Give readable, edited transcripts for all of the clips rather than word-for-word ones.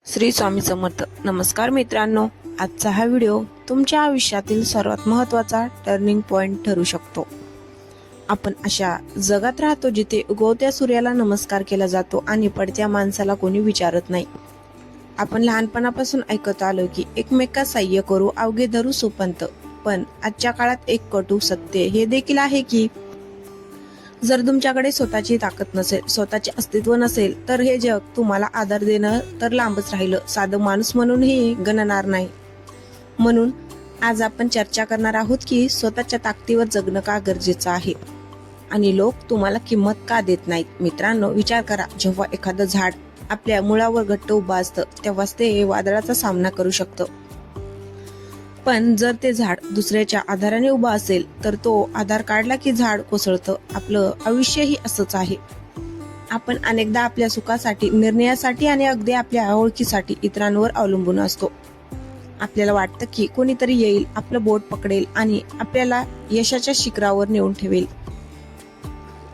श्री स्वामी समर्थ. नमस्कार मित्रांनो, आजचा हा व्हिडिओ तुमच्या आयुष्यातील सर्वात महत्त्वाचा टर्निंग पॉइंट ठरू शकतो. आपण अशा जगात राहतो जिथे उगवत्या सूर्याला नमस्कार केला जातो आणि पडत्या माणसाला कोणी विचारत नाही. आपण लहानपणापासून ऐकत आलो की एकमेकास सहाय्य करू, अवघे धरू सुपंत. पण आजच्या काळात एक कटू सत्य हे देखील आहे की जर तुमच्याकडे स्वतःची ताकद नसेल, स्वतःचे अस्तित्व नसेल, तर हे जग तुम्हाला आधार देणं तर लांबच राहिलं, साधं माणूस म्हणूनही गणणार नाही. म्हणून आज आपण चर्चा करणार आहोत की स्वतःच्या ताकदीवर जगणं का गरजेचं आहे आणि लोक तुम्हाला किंमत का देत नाहीत. मित्रांनो, विचार करा, जेव्हा एखादं झाड आपल्या मुळावर घट्ट उभं असतं तेव्हाच ते वादळाचा सामना करू शकतं. पण जर ते झाड दुसऱ्याच्या आधाराने उभा असेल तर तो आधार काढला की झाड कोसळतं. आपलं आयुष्यही असंच आहे. आपण अनेकदा आपल्या सुखासाठी, निर्णयासाठी आणि अगदी आपल्या ओळखीसाठी इतरांवर अवलंबून असतो. आपल्याला वाटतं की कोणीतरी येईल, आपलं बोट पकडेल आणि आपल्याला यशाच्या शिखरावर नेऊन ठेवेल.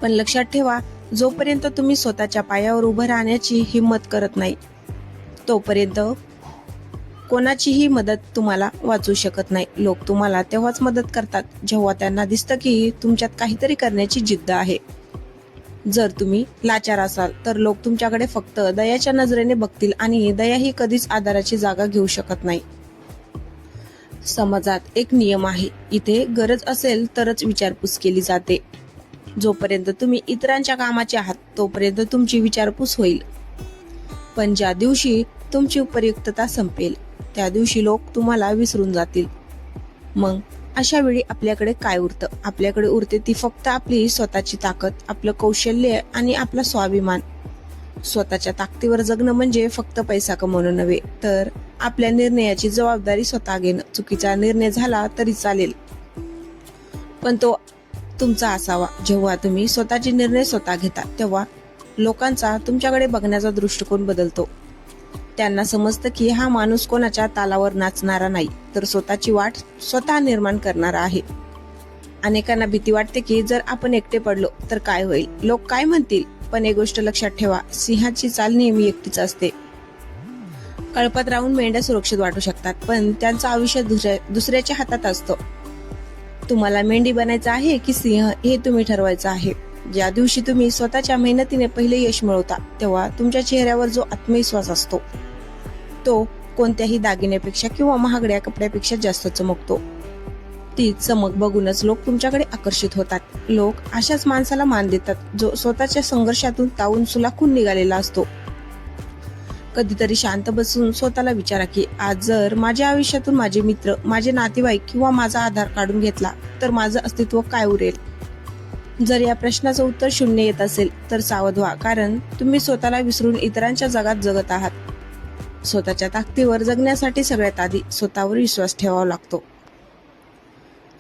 पण लक्षात ठेवा, जोपर्यंत तुम्ही स्वतःच्या पायावर उभं राहण्याची हिंमत करत नाही तोपर्यंत कोणाचीही मदत तुम्हाला वाचू शकत नाही. लोक तुम्हाला तेव्हाच मदत करतात जेव्हा त्यांना दिसतं की तुमच्यात काहीतरी करण्याची जिद्द आहे. जर तुम्ही लाचार असाल तर लोक तुमच्याकडे फक्त दयाच्या नजरेने बघतील आणि दया ही कधीच आधाराची जागा घेऊ शकत नाही. समाजात एक नियम आहे, इथे गरज असेल तरच विचारपूस केली जाते. जोपर्यंत तुम्ही इतरांच्या कामाचे आहात तोपर्यंत तुमची विचारपूस होईल. पण ज्या दिवशी तुमची उपयुक्तता संपेल त्या दिवशी लोक तुम्हाला विसरून जातील. मग अशा वेळी आपल्याकडे काय उरतं? आपल्याकडे उरते ती फक्त आपली स्वतःची ताकद, आपलं कौशल्य आणि आपला स्वाभिमान. स्वतःच्या ताकदीवर जगणं म्हणजे फक्त पैसा कमवणं नव्हे, तर आपल्या निर्णयाची जबाबदारी स्वतः घेणं. चुकीचा निर्णय झाला तरी चालेल, पण तो तुमचा असावा. जेव्हा तुम्ही स्वतःचे निर्णय स्वतः घेता तेव्हा लोकांचा तुमच्याकडे बघण्याचा दृष्टिकोन बदलतो. त्यांना समजतं की हा माणूस कोणाच्या तालावर नाचणारा नाही, तर स्वतःची वाट स्वतः निर्माण करणारा आहे. अनेकांना भीती वाटते की जर आपण एकटे पडलो तर काय होईल, लोक काय म्हणतील. पण एक गोष्ट लक्षात ठेवा, सिंहाची चाल नेहमी एकटीच असते. कळपात राहून मेंढ्या सुरक्षित वाटू शकतात, पण त्यांचं आयुष्य दुसऱ्याच्या हातात असतं. तुम्हाला मेंढी बनायचं आहे की सिंह हे तुम्ही ठरवायचं आहे. ज्या दिवशी तुम्ही स्वतःच्या मेहनतीने पहिले यश मिळवता तेव्हा तुमच्या चेहऱ्यावर जो आत्मविश्वास असतो तो कोणत्याही दागिन्यापेक्षा किंवा महागड्या कपड्यापेक्षा जास्त चमकतो. ती चमक बघूनच लोक तुमच्याकडे आकर्षित होतात. लोक अशाच माणसाला मान देतात जो स्वतःच्या संघर्षातून तावून सुलाखून निघालेला असतो. कधीतरी शांत बसून स्वतःला विचारा की आज जर माझ्या आयुष्यातून माझे मित्र, माझे नातेवाईक किंवा माझा आधार काढून घेतला तर माझं अस्तित्व काय उरेल? जर या प्रश्नाचं उत्तर शून्य येत असेल तर सावध व्हा, कारण तुम्ही स्वतःला विसरून इतरांच्या जगात जगत आहात. स्वतःच्या ताकदीवर जगण्यासाठी सगळ्यात आधी स्वतःवर विश्वास ठेवावा लागतो.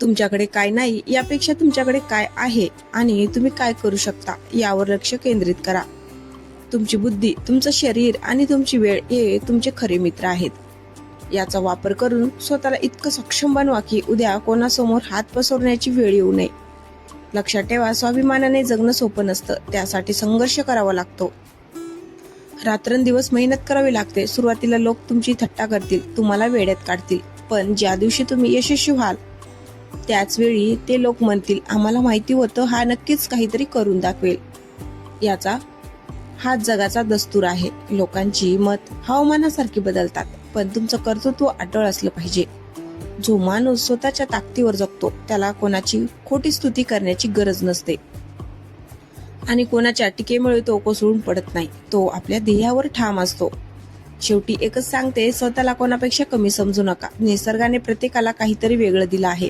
तुमच्याकडे काय नाही यापेक्षा तुमच्याकडे काय आहे आणि तुम्ही काय करू शकता यावर लक्ष केंद्रित करा. तुमची बुद्धी, तुमचं शरीर आणि तुमची वेळ हे तुमचे खरे मित्र आहेत. याचा वापर करून स्वतःला इतकं सक्षम बनवा की उद्या कोणासमोर हात पसरण्याची वेळ येऊ नये. लक्षात ठेवा, स्वाभिमानाने जगणं सोपं नसतं, त्यासाठी संघर्ष करावा लागतो. रात्रंदिवस मेहनत करावी लागते. सुरुवातीला लोक तुमची थट्टा करतील, तुम्हाला वेड्यात काढतील, पण ज्या दिवशी तुम्ही यशस्वी व्हाल त्याच वेळी ते लोक म्हणतील, आम्हाला माहिती होतं हा नक्कीच काहीतरी करून दाखवेल. याचा हाच जगाचा दस्तूर आहे. लोकांची मत हवामानासारखी बदलतात, पण तुमचं कर्तृत्व अटळ असलं पाहिजे. जो माणूस स्वतःच्या ताकदीवर जगतो त्याला कोणाची खोटी स्तुती करण्याची गरज नसते आणि कोणाच्या टीकेमुळे तो कोसळून पडत नाही. तो आपल्या ध्येयावर ठाम असतो. शेवटी एकच सांगते, स्वतःला कोणापेक्षा कमी समजू नका. निसर्गाने प्रत्येकाला काहीतरी वेगळं दिलं आहे.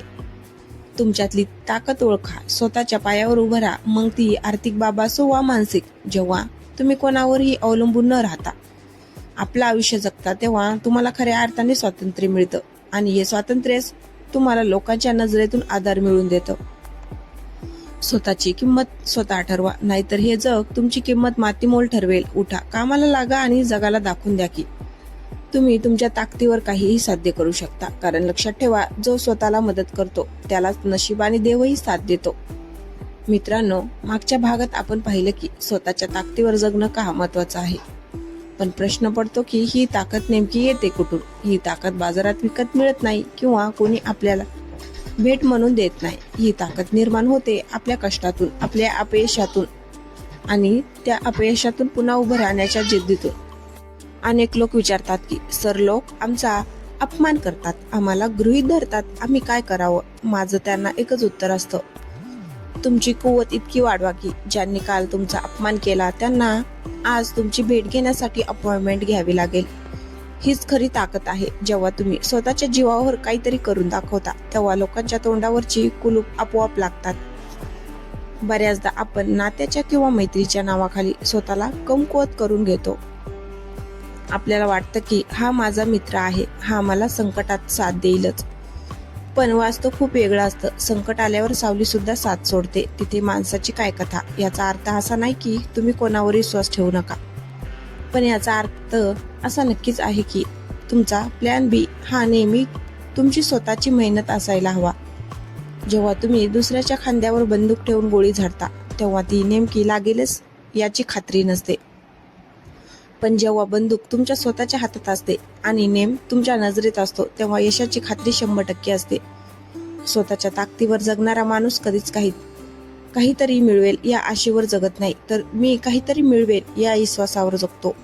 तुमच्यातली ताकद ओळखा, स्वतःच्या पायावर उभं राहा. मग ती आर्थिक बाब असो वा मानसिक. जेव्हा तुम्ही कोणावरही अवलंबून न राहता आपलं आयुष्य जगता तेव्हा तुम्हाला खऱ्या अर्थाने स्वातंत्र्य मिळतं आणि हे स्वातंत्र्य तुम्हाला लोकांच्या नजरेतून आधार मिळवून देतं. स्वतःची किंमत स्वतः ठरवा, नाहीतर हे जग तुमची किंमत मातीमोल ठरवेल. उठा, कामाला लागा आणि जगाला दाखवून द्या की तुम्ही तुमच्या ताकदीवर काहीही साध्य करू शकता. कारण लक्षात ठेवा, जो स्वतःला मदत करतो त्यालाच नशीब आणि देवही साथ देतो. मित्रांनो, मागच्या भागात आपण पाहिलं की स्वतःच्या ताकदीवर जगणं का महत्वाचं आहे. पण प्रश्न पडतो की ही ताकद नेमकी येते कुठून? ही ताकद बाजारात विकत मिळत नाही किंवा कोणी आपल्याला भेट म्हणून देत नाही. ही ताकद निर्माण होते आपल्या कष्टातून, आपल्या अपयशातून आणि त्या अपयशातून पुन्हा उभं राहण्याच्या जिद्दीतून. अनेक लोक विचारतात की सर, लोक आमचा अपमान करतात, आम्हाला गृहीत धरतात, आम्ही काय करावं? माझं त्यांना एकच उत्तर असतं, तुमची कुवत इतकी वाढवा की ज्यांनी काल तुमचा अपमान केला त्यांना आज तुमची भेट घेण्यासाठी अपॉइंटमेंट घ्यावी लागेल. हीच खरी ताकद आहे. जेव्हा तुम्ही स्वतःच्या जीवावर काहीतरी करून दाखवता तेव्हा लोकांच्या तोंडावरची कुलूप आपोआप लागतात. बऱ्याचदा आपण नात्याच्या किंवा मैत्रीच्या नावाखाली स्वतःला कमकुवत करून घेतो. आपल्याला वाटतं की हा माझा मित्र आहे, हा मला संकटात साथ देईलच. पण वास्तव खूप वेगळं असतं. संकट आल्यावर सावली सुद्धा साथ सोडते. तिथे माणसाची काय कथा. याचा अर्थ असा नाही की तुम्ही कोणावर विश्वास ठेवू नका, पण याचा अर्थ असा नक्कीच आहे की तुमचा प्लॅन बी हा नेहमी तुमची स्वतःची मेहनत असायला हवा. जेव्हा तुम्ही दुसऱ्याच्या खांद्यावर बंदूक ठेवून गोळी झाडता तेव्हा ती नेमकी लागेलच याची खात्री नसते. पण जेव्हा बंदूक तुमच्या स्वतःच्या हातात असते आणि नेम तुमच्या नजरेत असतो तेव्हा यशाची खात्री 100% असते. स्वतःच्या ताकदीवर जगणारा माणूस कधीच काहीतरी मिळवेल या आशेवर जगत नाही, तर मी काहीतरी मिळवेल या विश्वासावर जगतो.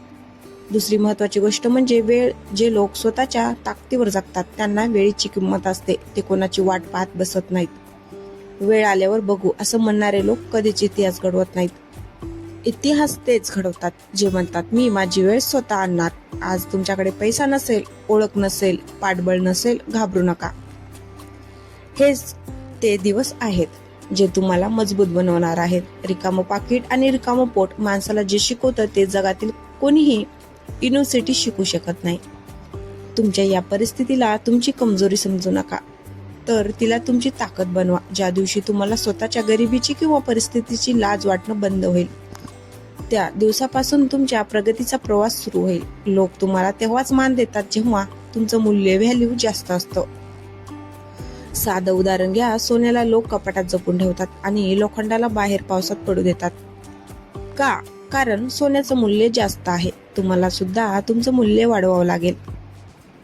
दुसरी महत्वाची गोष्ट म्हणजे वेळ. जे लोक स्वतःच्या ताकदीवर जगतात त्यांना वेळेची किंमत असते. ते कोणाची वाट पाहत बसत नाहीत. वेळ आल्यावर बघू असं म्हणणारे लोक कधीच इतिहास घडवत नाहीत. इतिहास तेच घडवतात जे म्हणतात मी माझी वेळ स्वतः आणणार. आज तुमच्याकडे पैसा नसेल, ओळख नसेल, पाठबळ नसेल, घाबरू नका. हेच ते दिवस आहेत जे तुम्हाला मजबूत बनवणार आहेत. रिकामं पाकिट आणि रिकामं पोट माणसाला जे शिकवतं ते जगातील कोणीही युनिव्हर्सिटी शिकू शकत नाही. तुमच्या या परिस्थितीला तुमची कमजोरी समजू नका, तर तिला तुमची ताकद बनवा. ज्या दिवशी तुम्हाला स्वतःच्या गरिबीची किंवा परिस्थितीची लाज वाटणं बंद होईल त्या दिवसापासून तुमच्या प्रगतीचा प्रवास सुरू होईल. लोक तुम्हाला तेव्हाच मान देतात जेव्हा तुमचं मूल्य व्हॅल्यू जास्त असतं. साधं उदाहरण घ्या. सोन्याला लोक कपाटात जपून ठेवतात आणि लोखंडाला बाहेर पावसात पडू देतात. का? कारण सोन्याचं मूल्य जास्त आहे. तुम्हाला सुद्धा तुमचं मूल्य वाढवावं लागेल.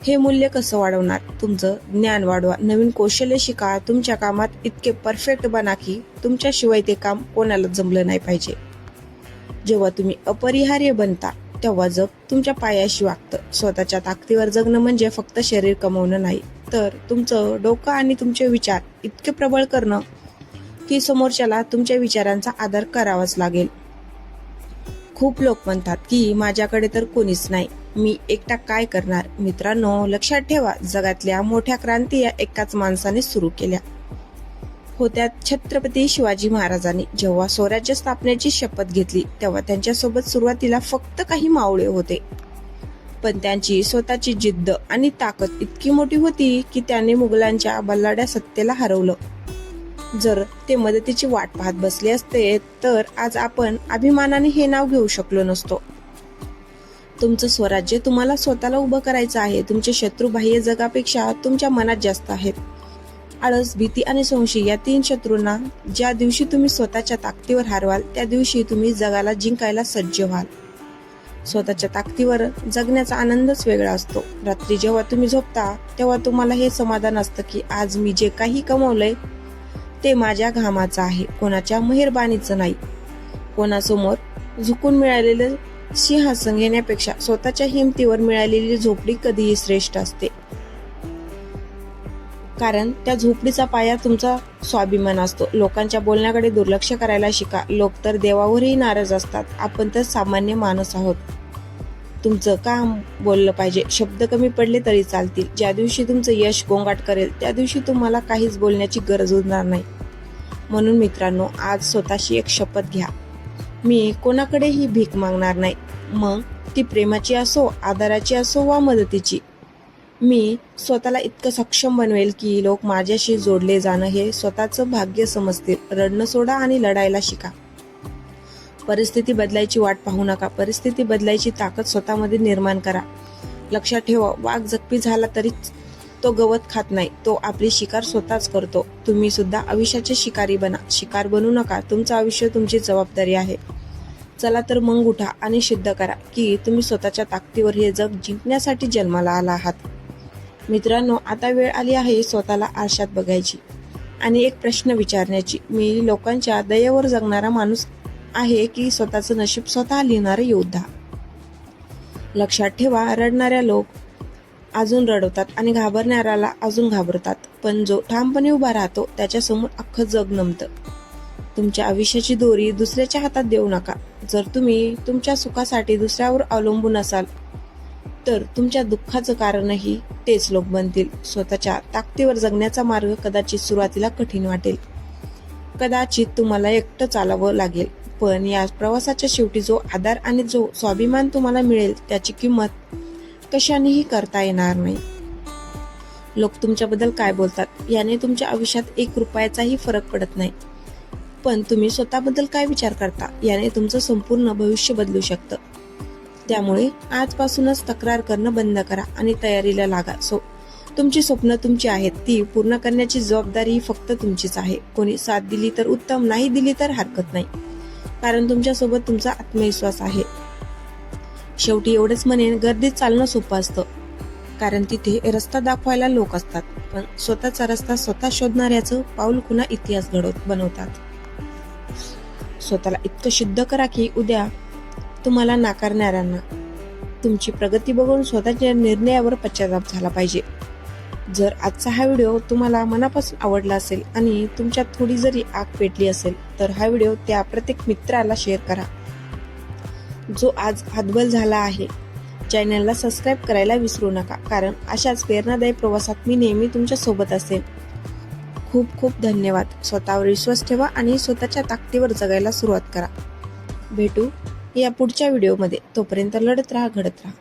हे मूल्य कसं वाढवणार? तुमचं ज्ञान वाढवा, नवीन कौशल्य शिका, तुमच्या कामात इतके परफेक्ट बना की तुमच्याशिवाय ते काम कोणाला जमलं नाही पाहिजे. जेव्हा तुम्ही अपरिहार्य बनता तेव्हा जग तुमच्या पायाशी वागतं. स्वतःच्या ताकदीवर जगणं म्हणजे फक्त शरीर कमवणं नाही, तर तुमचं डोकं आणि तुमचे विचार इतके प्रबळ करणं की समोरच्याला तुमच्या विचारांचा आदर करावाच लागेल. खूप लोक म्हणतात की माझ्याकडे तर कोणीच नाही, मी एकटा काय करणार? मित्रांनो, लक्षात ठेवा, जगातल्या मोठ्या क्रांती या एकाच माणसाने सुरू केल्या होत्या. छत्रपती शिवाजी महाराजांनी जेव्हा स्वराज्य स्थापनेची शपथ घेतली तेव्हा त्यांच्यासोबत सुरुवातीला फक्त काही मावळे होते, पण त्यांची स्वतःची जिद्द आणि ताकद इतकी मोठी होती की त्यांनी मुघलांच्या बलाढ्य सत्तेला हरवलं. जर ते मदतीची वाट पाहत बसले असते तर आज आपण अभिमानाने हे नाव घेऊ शकलो नसतो. तुमचं स्वराज्य तुम्हाला स्वतःला उभं करायचं आहे. तुमचे शत्रू बाह्य जगापेक्षा तुमच्या मनात जास्त आहेत. आळस, भीती आणि संशय या 3 शत्रूंना ज्या दिवशी तुम्ही स्वतःच्या ताकदीवर हरवाल त्या दिवशी तुम्ही जगाला जिंकायला सज्ज व्हाल. स्वतःच्या ताकदीवर जगण्याचा आनंदच वेगळा असतो. रात्री जेव्हा तुम्ही झोपता तेव्हा तुम्हाला हे समाधान असतं की आज मी जे काही कमवलंय ते माझ्या घामाचं आहे, कोणाच्या मेहरबानीचं नाही. कोणासमोर झुकून मिळालेलं सिंहासन घेण्यापेक्षा स्वतःच्या हिमतीवर मिळालेली झोपडी कधीही श्रेष्ठ असते. कारण त्या झोपडीचा पाया तुमचा स्वाभिमान असतो. लोकांच्या बोलण्याकडे दुर्लक्ष करायला शिका. लोक तर देवावरही नाराज असतात, आपण तर सामान्य माणूस आहोत. तुमचं काम बोललं पाहिजे. शब्द कमी पडले तरी चालतील. ज्या दिवशी तुमचं यश गोंगाट करेल त्या दिवशी तुम्हाला काहीच बोलण्याची गरज उरणार नाही. म्हणून मित्रांनो, आज स्वतःशी एक शपथ घ्या, मी कोणाकडेही भीक मागणार नाही, मग ती प्रेमाची असो, आदराची असो वा मदतीची. मी स्वतःला इतकं सक्षम बनवेल की लोक माझ्याशी जोडले जाणं हे स्वतःचं भाग्य समजतील. रडणं सोडा आणि लढायला शिका. परिस्थिती बदलायची वाट पाहू नका, परिस्थिती बदलायची ताकद स्वतःमध्ये निर्माण करा. लक्षात ठेवा, वाघ जखमी झाला तरी तो गवत खात नाही, तो आपली शिकार स्वतःच करतो. तुम्ही सुद्धा आयुष्याचे शिकारी बना. शिकार बनू नका. तुमचं आयुष्य तुमची जबाबदारी आहे. चला तर मग उठा आणि सिद्ध करा की तुम्ही स्वतःच्या ताकदीवर हे जग जिंकण्यासाठी जन्माला आला आहात. मित्रांनो, आता वेळ आली आहे स्वतःला आरशात बघायची आणि एक प्रश्न विचारण्याची. मी लोकांच्या दयेवर जगणारा माणूस आहे की स्वतःचं नशीब स्वतः लिहिणारा योद्धा? लक्षात ठेवा, रडणाऱ्या लोक अजून रडवतात आणि घाबरणाऱ्याला अजून घाबरतात, पण जो ठामपणे उभा राहतो त्याच्यासमोर अख्खं जग नमतं. तुमच्या आयुष्याची दोरी दुसऱ्याच्या हातात देऊ नका. जर तुम्ही तुमच्या सुखासाठी दुसऱ्यावर अवलंबून असाल तर तुमच्या दुःखाचं कारणही तेच लोक बनतील. स्वतःच्या ताकदीवर जगण्याचा मार्ग कदाचित सुरुवातीला कठीण वाटेल, कदाचित तुम्हाला एकटं चालावं लागेल, पण या प्रवासाच्या शेवटी जो आधार आणि जो स्वाभिमान तुम्हाला मिळेल त्याची किंमत कशानेही करता येणार नाही. लोक तुमच्याबद्दल काय बोलतात याने तुमच्या आयुष्यात 1 रुपयाचाही फरक पडत नाही, पण तुम्ही स्वतःबद्दल काय विचार करता याने तुमचं संपूर्ण भविष्य बदलू शकतं. त्यामुळे आजपासूनच तक्रार करणं बंद करा आणि तयारीला लागा. तुमची स्वप्न तुमची आहेत, ती पूर्ण करण्याची जबाबदारी फक्त तुमचीच आहे. कोणी साथ दिली तर उत्तम, नाही दिली तर हरकत नाही, कारण तुमच्यासोबत तुमचा आत्मविश्वास आहे. शेवटी एवढंच म्हणेन, गर्दीत चालणं सोपं असतं, कारण तिथे रस्ता दाखवायला लोक असतात, पण स्वतःचा रस्ता स्वतः शोधणाऱ्याचं पाऊल पुन्हा इतिहास बनवतात. स्वतःला इतकं सिद्ध करा की उद्या तुम्हाला नाकारणाऱ्यांना तुमची प्रगती बघून स्वतःच्या निर्णयावर पश्चाताप झाला पाहिजे. जर आजचा हा व्हिडिओ तुम्हाला मनापासून आवडला असेल आणि तुमच्यात थोडी जरी आग पेटली असेल तर हा व्हिडिओ त्या प्रत्येक मित्राला शेअर करा जो आज हतबल झाला आहे. चॅनलला सबस्क्राईब करायला विसरू नका, कारण अशाच प्रेरणादायी प्रवासात मी नेहमी तुमच्या सोबत असेल. खूप खूप धन्यवाद. स्वतःवर विश्वास ठेवा आणि स्वतःच्या ताकदीवर जगायला सुरुवात करा. भेटू या पुढच्या व्हिडिओमध्ये. तोपर्यंत लढत राहा, घडत राहा.